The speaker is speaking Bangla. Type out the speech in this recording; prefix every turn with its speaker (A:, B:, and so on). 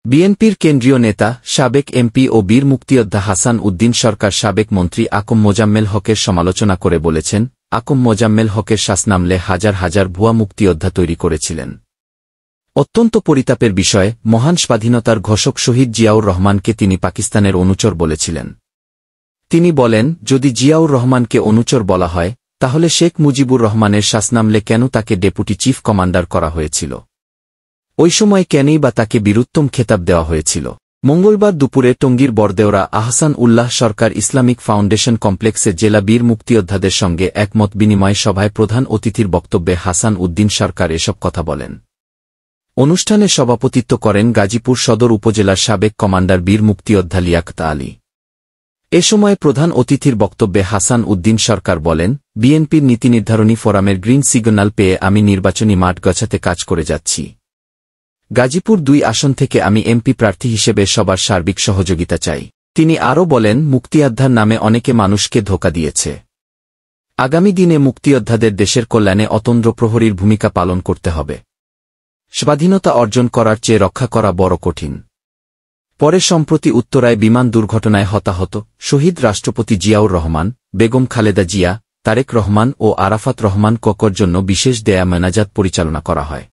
A: বিএনপির কেন্দ্রীয় নেতা সাবেক এমপি ও বীর মুক্তিযোদ্ধা হাসান উদ্দিন সরকার সাবেক মন্ত্রী আকম মোজাম্মেল হকের সমালোচনা করে বলেছেন, আকম মোজাম্মেল হকের শাসনামলে হাজার হাজার ভুয়া মুক্তিযোদ্ধা তৈরি করেছিলেন। অত্যন্ত পরিতাপের বিষয়, মহান স্বাধীনতার ঘোষক শহীদ জিয়াউর রহমানকে তিনি পাকিস্তানের অনুচর বলেছিলেন। তিনি বলেন, যদি জিয়াউর রহমানকে অনুচর বলা হয়, তাহলে শেখ মুজিবুর রহমানের শাসনামলে কেন তাকে ডেপুটি চিফ কমান্ডার করা হয়েছিল? ওই সময় কেনই বা তাকে বীরুত্তম খেতাব দেওয়া হয়েছিল? মঙ্গলবার দুপুরে টঙ্গীর বরদেওরা আহসান উল্লাহ সরকার ইসলামিক ফাউন্ডেশন কমপ্লেক্সে জেলা বীর মুক্তিযোদ্ধাদের সঙ্গে একমত বিনিময় সভায় প্রধান অতিথির বক্তব্যে হাসান উদ্দিন সরকার এসব কথা বলেন। অনুষ্ঠানে সভাপতিত্ব করেন গাজীপুর সদর উপজেলার সাবেক কমান্ডার বীর মুক্তিযোদ্ধা লিয়াকত আলী। এ সময় প্রধান অতিথির বক্তব্যে হাসান উদ্দিন সরকার বলেন, বিএনপির নীতিনির্ধারণী ফোরামের গ্রিন সিগন্যাল পেয়ে আমি নির্বাচনী মাঠ গছাতে কাজ করে যাচ্ছি। গাজীপুর ২ আসন থেকে আমি এমপি প্রার্থী হিসেবে সবার সার্বিক সহযোগিতা চাই। তিনি আরও বলেন, মুক্তিযোদ্ধার নামে অনেকে মানুষকে ধোঁকা দিয়েছে। আগামী দিনে মুক্তিযোদ্ধাদের দেশের কল্যাণে অতন্দ্র প্রহরীর ভূমিকা পালন করতে হবে। স্বাধীনতা অর্জন করার চেয়ে রক্ষা করা বড় কঠিন। পরে সম্প্রতি উত্তরায় বিমান দুর্ঘটনায় হতাহত শহীদ রাষ্ট্রপতি জিয়াউর রহমান, বেগম খালেদা জিয়া, তারেক রহমান ও আরাফাত রহমান কোকোর জন্য বিশেষ দেয়া মেনাজাত পরিচালনা করা হয়।